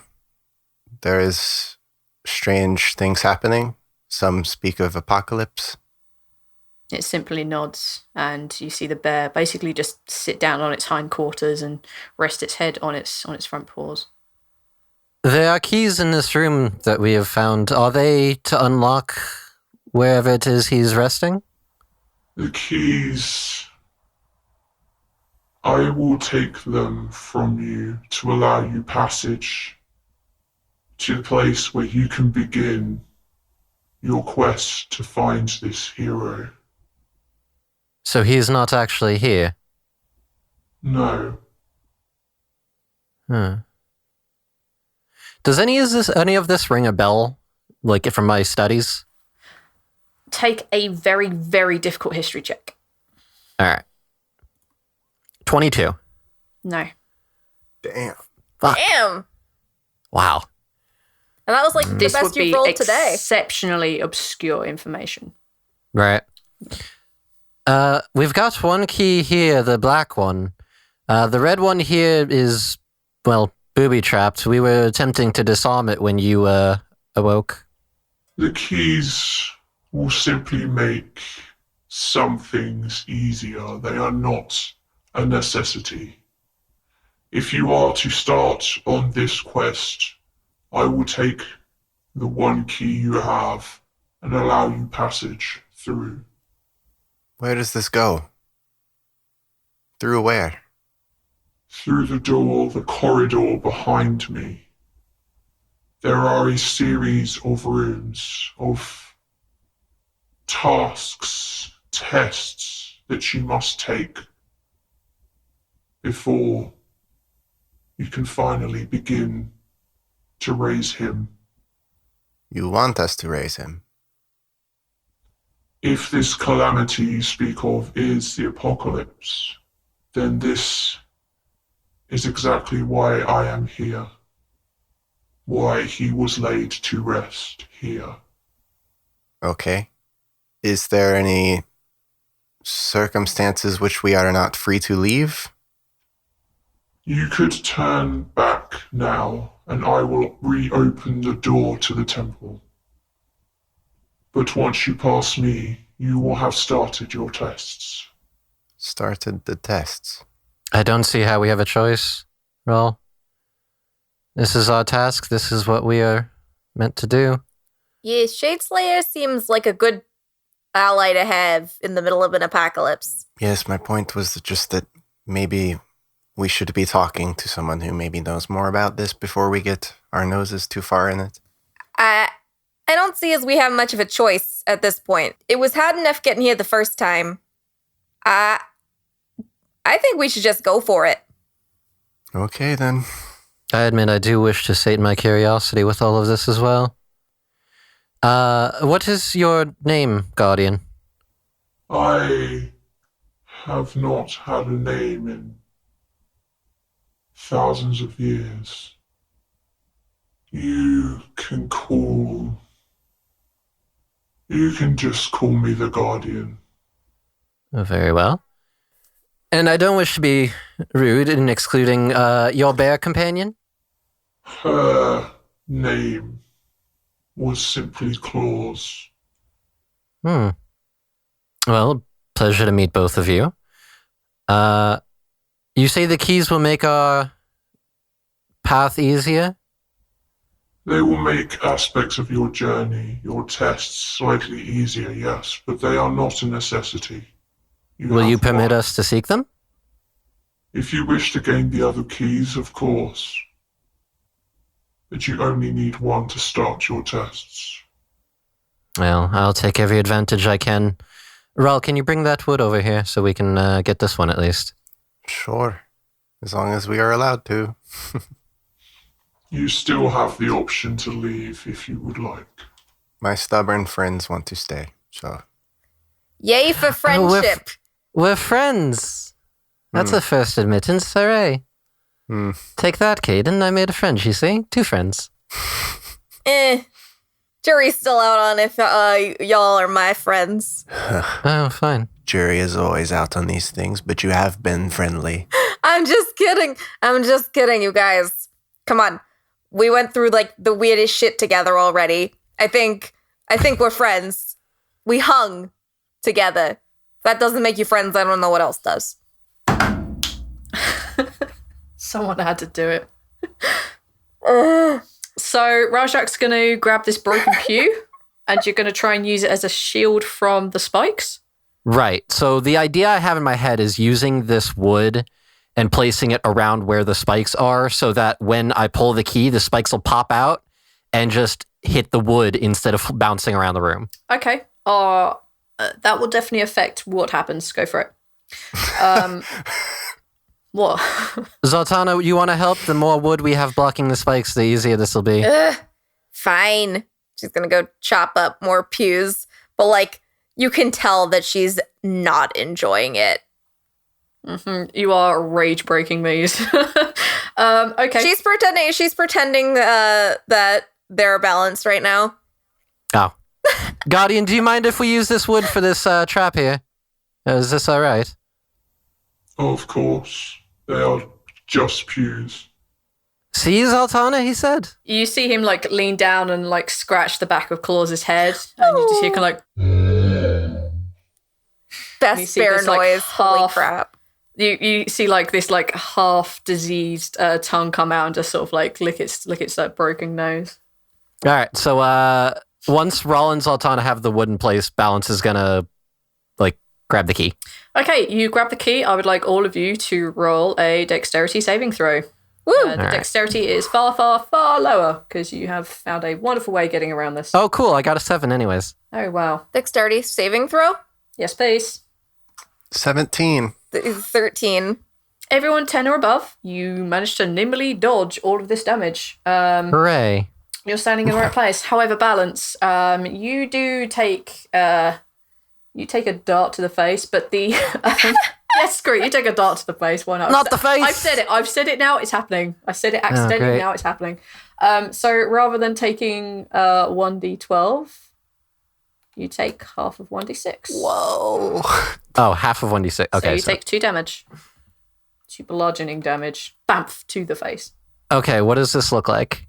There is strange things happening. Some speak of apocalypse. It simply nods, and you see the bear basically just sit down on its hindquarters and rest its head on its front paws. There are keys in this room that we have found. Are they to unlock wherever it is he's resting? The keys, I will take them from you to allow you passage to the place where you can begin your quest to find this hero. So he's not actually here? No. Does any of this ring a bell, like from my studies? take a very, very difficult history check. All right. 22. No. Damn. Fuck. Damn. Wow. And that was like the This would best be you've rolled today. exceptionally obscure information. Right. We've got one key here, the black one. The red one here is, well, booby-trapped. We were attempting to disarm it when you awoke. The keys will simply make some things easier. They are not a necessity. If you are to start on this quest, I will take the one key you have and allow you passage through. Where does this go? Through where? Through the door, the corridor behind me. There are a series of rooms, of tasks, tests that you must take before you can finally begin to raise him. You want us to raise him? If this calamity you speak of is the apocalypse, then this is exactly why I am here. Why he was laid to rest here. Okay. Is there any circumstances which we are not free to leave? You could turn back now, and I will reopen the door to the temple. But once you pass me, you will have started your tests. Started the tests. I don't see how we have a choice, Rhal. This is our task. This is what we are meant to do. Yeah, Shadeslayer seems like a good ally to have in the middle of an apocalypse. Yes, my point was just that maybe we should be talking to someone who maybe knows more about this before we get our noses too far in it. I don't see as we have much of a choice at this point. It was hard enough getting here the first time. I think we should just go for it. Okay, then. I admit I do wish to sate my curiosity with all of this as well. What is your name, Guardian? I have not had a name in thousands of years. You can just call me the Guardian. Oh, very well. And I don't wish to be rude in excluding your bear companion. Her name was simply Claus. Well, pleasure to meet both of you. You say the keys will make our path easier? They will make aspects of your journey, your tests, slightly easier, yes, but they are not a necessity. Will you permit us to seek them? If you wish to gain the other keys, of course. But you only need one to start your tests. Well, I'll take every advantage I can. Rhal, can you bring that wood over here so we can get this one at least? Sure. As long as we are allowed to. You still have the option to leave if you would like. My stubborn friends want to stay, so... Yay for friendship. We're friends. That's a first admittance, hooray. Take that, Caden. I made a friend, you see? 2 friends. Jury's still out on if y'all are my friends. Oh, fine. Jury is always out on these things, but you have been friendly. I'm just kidding, you guys. Come on. We went through like the weirdest shit together already. I think we're friends. We hung together. If that doesn't make you friends, I don't know what else does. Someone had to do it. So Rajak's going to grab this broken pew and you're going to try and use it as a shield from the spikes. Right. So the idea I have in my head is using this wood and placing it around where the spikes are so that when I pull the key, the spikes will pop out and just hit the wood instead of bouncing around the room. Okay. That will definitely affect what happens. Go for it. What? Zaltanna, you want to help? The more wood we have blocking the spikes, the easier this will be. Fine. She's gonna go chop up more pews. but like you can tell that she's not enjoying it. You are rage breaking these. Okay. She's pretending that they're balanced right now. Oh. Guardian, do you mind if we use this wood for this trap here? Is this all right? Of course, they are just pews. See, Zaltanna, he said. You see him like lean down and like scratch the back of Claus's head, and you just hear kind of like Best see bear this, like, noise. Holy crap. you see like this like half diseased tongue come out and just sort of like lick its like broken nose. All right, so once Rhal and Zaltanna have the wood in place, Balance is gonna like grab the key. Okay, you grab the key. I would like all of you to roll a dexterity saving throw. Woo! The dexterity is far, far, far lower because you have found a wonderful way of getting around this. Oh, cool! I got a 7 anyways. Oh, wow. Dexterity saving throw? Yes, please. 17. 13. Everyone 10 or above, you managed to nimbly dodge all of this damage. Hooray! You're standing in the right place. However, Balance, you do take a dart to the face, but the yes, screw it, you take a dart to the face. Why not? Not the face. I've said it now. It's happening. I said it accidentally. great. Now it's happening. So rather than taking 1d12, you take half of 1d6. Whoa. Oh, half of 1d6. Okay, So you take 2 damage. 2 bludgeoning damage. Bamf to the face. Okay, what does this look like?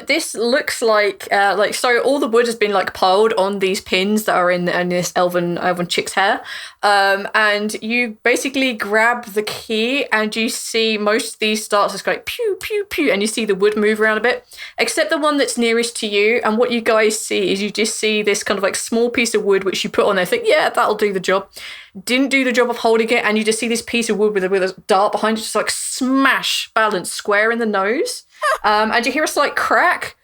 This looks like so all the wood has been like piled on these pins that are in this elven chick's hair, and you basically grab the key and you see most of these start to go like pew pew pew, and you see the wood move around a bit, except the one that's nearest to you. And what you guys see is you just see this kind of like small piece of wood which you put on there, think yeah that'll do the job. Didn't do the job of holding it, and you just see this piece of wood with a dart behind it just like smash Balance square in the nose. And you hear a slight crack,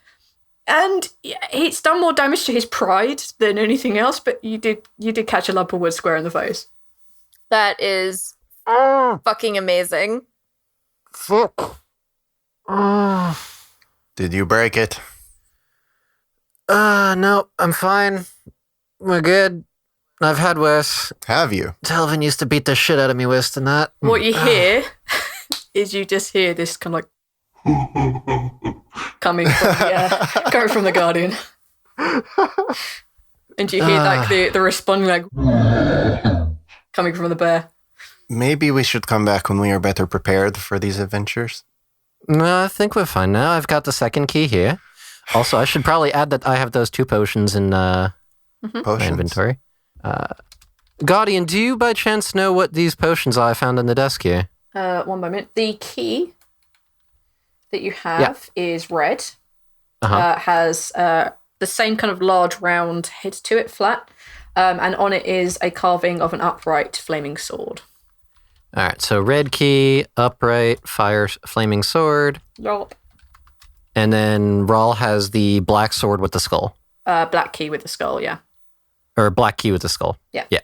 and it's done more damage to his pride than anything else. But you did catch a lump of wood square in the face. That is fucking amazing. Fuck. Did you break it? No, I'm fine. We're good. I've had worse. Have you? Telvin used to beat the shit out of me worse than that. What you hear is you just hear this kind of like coming from the Guardian, and you hear like the responding like coming from the bear. Maybe we should come back when we are better prepared for these adventures. No, I think we're fine now. I've got the second key here. Also, I should probably add that I have those 2 potions in my Potions. inventory. Guardian, do you by chance know what these potions are I found on the desk here? 1 moment. The key that you have is red. Has the same kind of large round head to it, flat, and on it is a carving of an upright flaming sword. All right, so red key, upright, fire, flaming sword, Yup. and then Rhal has the black sword with the skull. Black key with the skull, yeah. Or black key with the skull. Yeah. Yeah.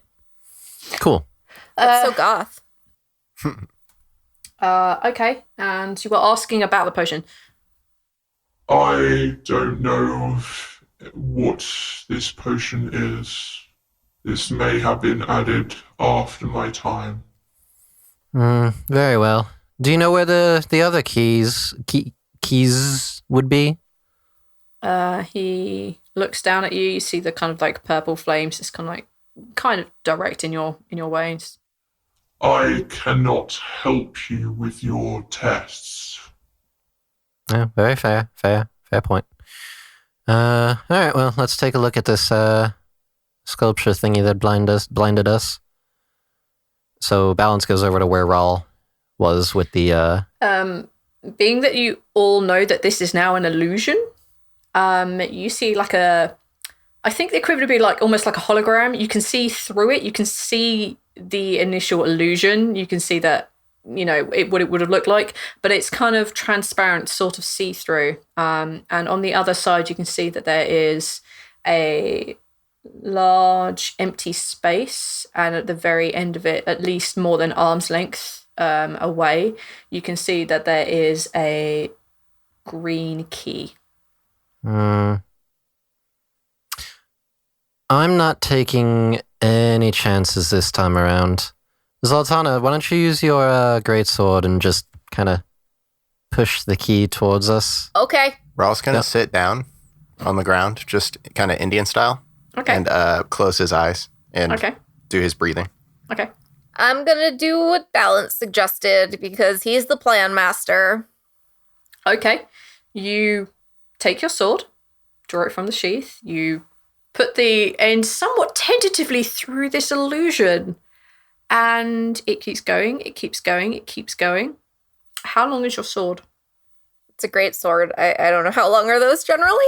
Cool. That's so goth. Okay, and you were asking about the potion. I don't know what this potion is. This may have been added after my time. Very well. Do you know where the other keys would be? He looks down at you. You see the kind of like purple flames. It's kind of direct in your way. I cannot help you with your tests. Yeah, very fair point. All right, well, let's take a look at this sculpture thingy that blinded us. So Balance goes over to where Rhal was with the... Being that you all know that this is now an illusion, you see like I think the equivalent would be like almost like a hologram. You can see through it. You can see the initial illusion. You can see that, what it would have looked like, but it's kind of transparent, sort of see-through. And on the other side, you can see that there is a large empty space, and at the very end of it, at least more than arm's length away, you can see that there is a green key. I'm not taking any chances this time around. Zaltanna, why don't you use your greatsword and just kind of push the key towards us? Okay. Rhal's going to Yep. sit down on the ground, just kind of Indian style, Okay. and close his eyes and Okay. do his breathing. Okay. I'm gonna do what Balance suggested because he's the plan master. Okay. You take your sword, draw it from the sheath. You put the end somewhat tentatively through this illusion, and it keeps going. It keeps going. It keeps going. How long is your sword? It's a great sword. I don't know how long are those generally?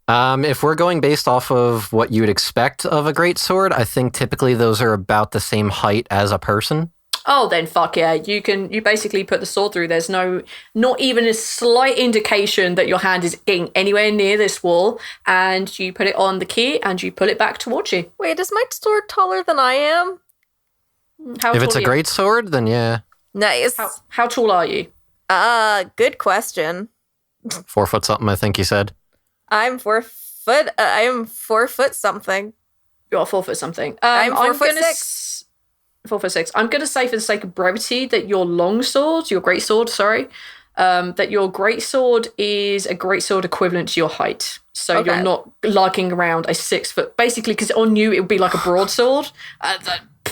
If we're going based off of what you would expect of a greatsword, I think typically those are about the same height as a person. Oh, then fuck yeah. You basically put the sword through. There's not even a slight indication that your hand is getting anywhere near this wall. And you put it on the key and you pull it back towards you. Wait, is my sword taller than I am? How If tall it's a are you? greatsword, then yeah, Nice. How tall are you? Good question. 4 foot something, I think you said. I'm 4 foot. I am 4 foot something. You're 4 foot something. I'm 4'6". 4'6". I'm gonna say for the sake of brevity that your long sword, your great sword, sorry, that your great sword is a great sword equivalent to your height. So Okay. you're not lugging around a 6 foot, basically, because on you it would be like a broadsword.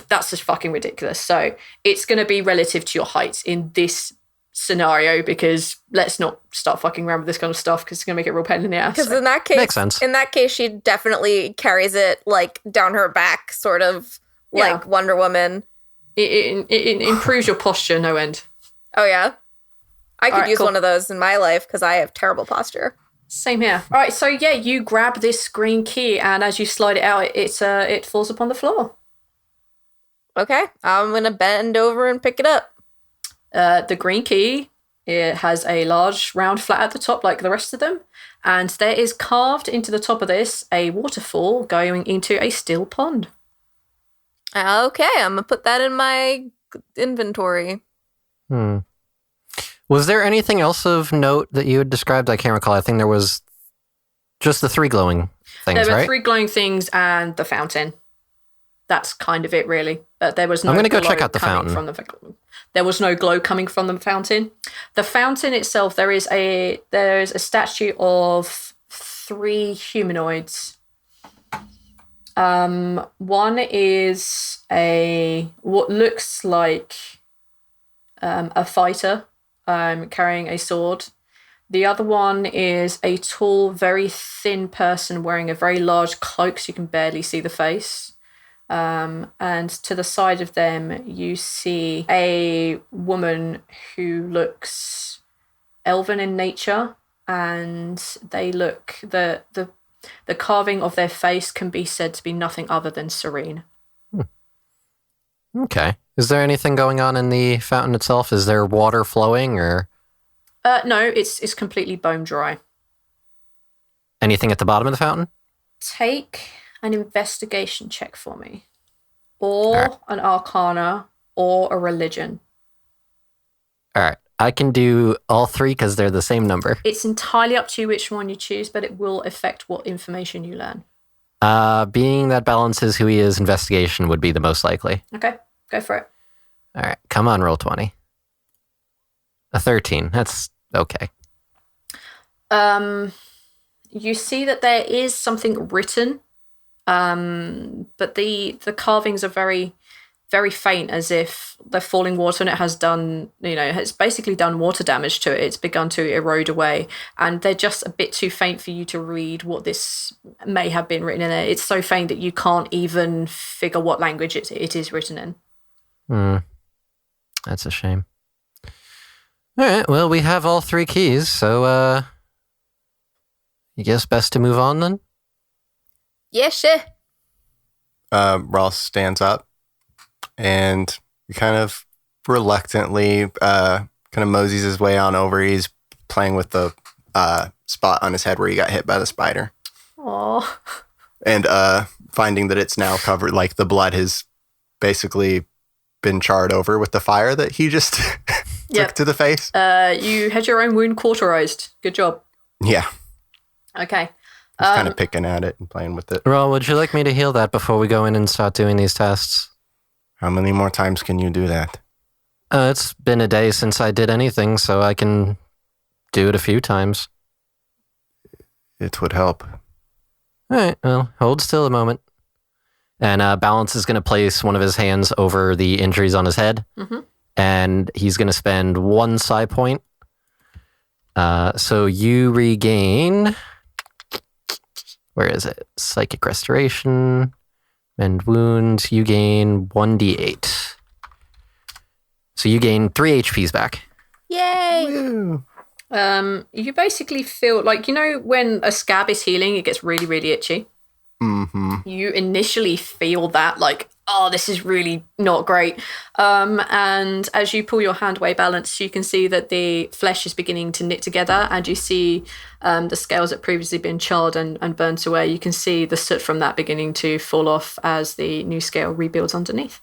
That's just fucking ridiculous. So it's gonna be relative to your height in this scenario, because let's not start fucking around with this kind of stuff because it's gonna make it real pain in the ass. Because in that case, Makes sense. In that case, she definitely carries it like down her back, sort of like Yeah. Wonder Woman. It improves your posture no end. Oh yeah, I could Alright, use cool. one of those in my life because I have terrible posture. Same here. All right, so yeah, you grab this green key, and as you slide it out, it falls upon the floor. Okay, I'm gonna bend over and pick it up. The green key, it has a large round flat at the top, like the rest of them, and there is carved into the top of this a waterfall going into a still pond. Okay, I'm gonna put that in my inventory. Was there anything else of note that you had described? I can't recall. I think there was just the 3 glowing things, There were right? 3 glowing things and the fountain. That's kind of it, really. There was no. I'm gonna go check glow out the coming fountain. From there was no glow coming from the fountain. The fountain itself, there is a statue of 3 humanoids. One is what looks like a fighter carrying a sword. The other one is a tall, very thin person wearing a very large cloak, so you can barely see the face. And to the side of them, you see a woman who looks elven in nature, and they look the carving of their face can be said to be nothing other than serene. Okay. Is there anything going on in the fountain itself? Is there water flowing or No, it's completely bone dry. anything at the bottom of the fountain? Take an investigation check for me, or Alright. an arcana, or a religion. All right. I can do all 3 because they're the same number. It's entirely up to you which one you choose, but it will affect what information you learn. Being that Balance is who he is, investigation would be the most likely. Okay, go for it. All right. Come on, roll 20. A 13. That's okay. You see that there is something written, but the carvings are very, very faint, as if they're falling water, and it has done, it's basically done water damage to it. It's begun to erode away, and they're just a bit too faint for you to read what this may have been written in there. It's so faint that you can't even figure what language it is written in. That's a shame. All right. Well, we have all 3 keys, so I guess best to move on then? Yeah, sure. Rhal stands up and kind of reluctantly kind of moseys his way on over. He's playing with the spot on his head where he got hit by the spider. Oh, And finding that it's now covered, like the blood has basically been charred over with the fire that he just took to the face. you had your own wound cauterized. Good job. Yeah. Okay. He's kind of picking at it and playing with it. Rhal, would you like me to heal that before we go in and start doing these tests? How many more times can you do that? It's been a day since I did anything, so I can do it a few times. It would help. All right, well, hold still a moment. And Balance is going to place one of his hands over the injuries on his head, and he's going to spend 1 psi point. So you regain... Where is it? Psychic Restoration, Mend Wounds. You gain 1d8. So you gain 3 HPs back. Yay! Woo. You basically feel like, when a scab is healing, it gets really, really itchy. Mm-hmm. You initially feel that, like, oh, this is really not great. And as you pull your hand away, Balance, you can see that the flesh is beginning to knit together, and you see the scales that previously been charred and burnt away. You can see the soot from that beginning to fall off as the new scale rebuilds underneath.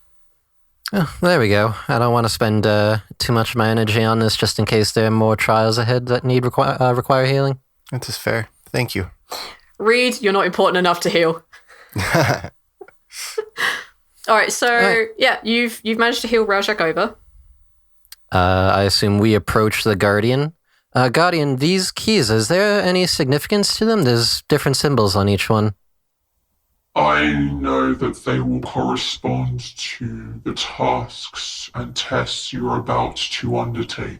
Oh, there we go. I don't want to spend too much of my energy on this just in case there are more trials ahead that need require healing. That is fair. Thank you. Reed, you're not important enough to heal. All right, so yeah, you've managed to heal Raljak over. I assume we approach the Guardian. Guardian, these keys, is there any significance to them? There's different symbols on each one. I know that they will correspond to the tasks and tests you are about to undertake.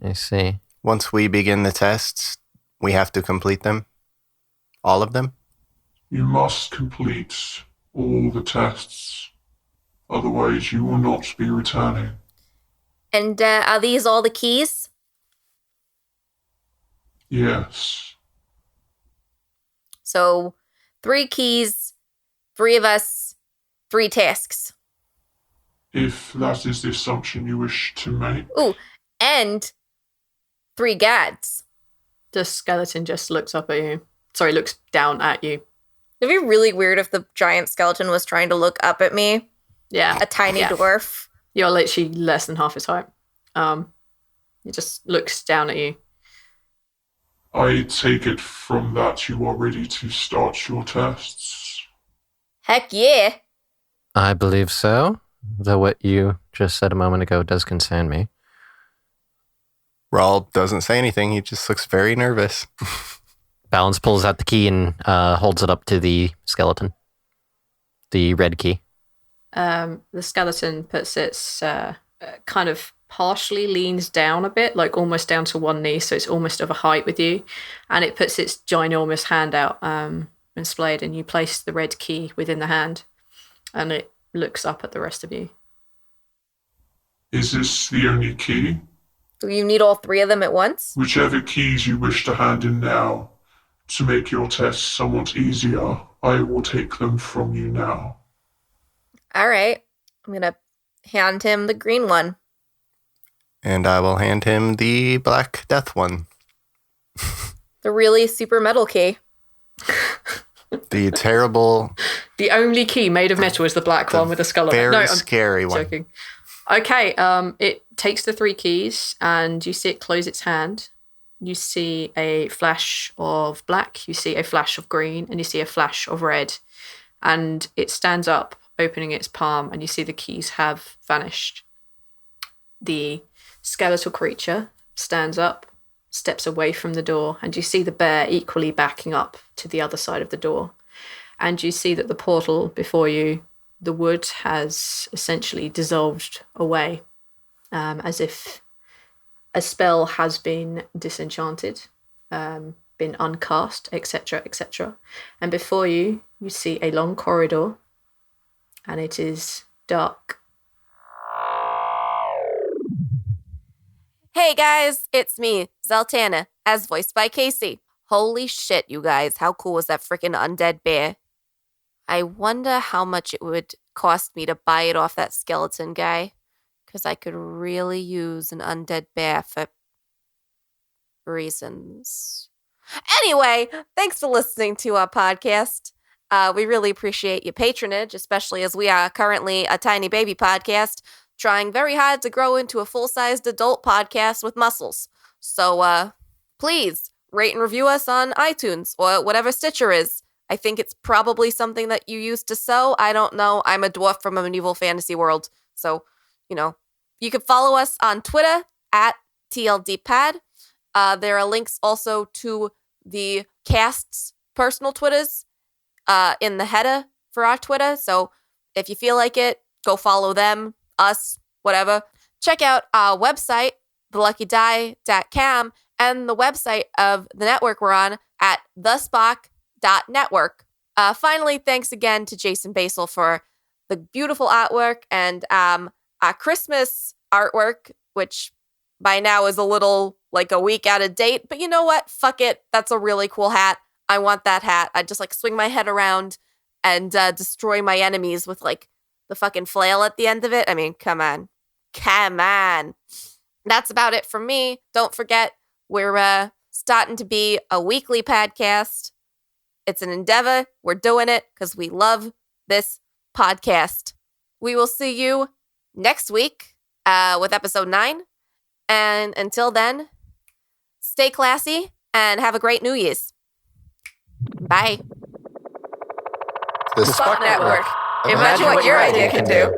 I see. Once we begin the tests, we have to complete them. All of them? You must complete all the tests, otherwise you will not be returning. And are these all the keys? Yes. So 3 keys, 3 of us, 3 tasks. If that is the assumption you wish to make. Ooh, and 3 guards. The skeleton just looks up at you. Sorry, looks down at you. It'd be really weird if the giant skeleton was trying to look up at me. Yeah. A tiny dwarf. You're literally less than half his height. He just looks down at you. I take it from that you are ready to start your tests. Heck yeah. I believe so, though what you just said a moment ago does concern me. Rhal doesn't say anything. He just looks very nervous. Balance pulls out the key and holds it up to the skeleton. The red key. The skeleton puts its kind of partially leans down a bit, like almost down to one knee, so it's almost of a height with you. And it puts its ginormous hand out and splayed, and you place the red key within the hand. And it looks up at the rest of you. Is this the only key? Do you need all 3 of them at once? Whichever keys you wish to hand in now, to make your tests somewhat easier, I will take them from you now. All right. I'm going to hand him the green one. And I will hand him the Black Death one. The really super metal key. The terrible... The only key made of metal is the black one with the skull on it. Very No, I'm scary one. joking. Okay, it takes the 3 keys and you see it close its hand. You see a flash of black, you see a flash of green, and you see a flash of red. And it stands up, opening its palm, and you see the keys have vanished. The skeletal creature stands up, steps away from the door, and you see the bear equally backing up to the other side of the door. And you see that the portal before you, the wood has essentially dissolved away, as if a spell has been disenchanted, been uncast, etc., etc. And before you, you see a long corridor, and it is dark. Hey guys, it's me, Zaltanna, as voiced by Casey. Holy shit, you guys, how cool was that freaking undead bear? I wonder how much it would cost me to buy it off that skeleton guy, because I could really use an undead bear for reasons. Anyway, thanks for listening to our podcast. We really appreciate your patronage, especially as we are currently a tiny baby podcast, trying very hard to grow into a full-sized adult podcast with muscles. So, please rate and review us on iTunes or whatever Stitcher is. I think it's probably something that you use to sew. I don't know. I'm a dwarf from a medieval fantasy world. So, you can follow us on Twitter at TLDpad. There are links also to the cast's personal Twitters in the header for our Twitter. So if you feel like it, go follow them, us, whatever. Check out our website, theluckydie.com, and the website of the network we're on at thespock.network. Finally, thanks again to Jason Basel for the beautiful artwork and our Christmas artwork, which by now is a little like a week out of date. But you know what? Fuck it. That's a really cool hat. I want that hat. I just like swing my head around and destroy my enemies with like the fucking flail at the end of it. I mean, come on. Come on. That's about it for me. Don't forget, we're starting to be a weekly podcast. It's an endeavor. We're doing it because we love this podcast. We will see you next week with episode 9. And until then, stay classy and have a great New Year's. Bye. The Spock Network. Imagine what your idea can do.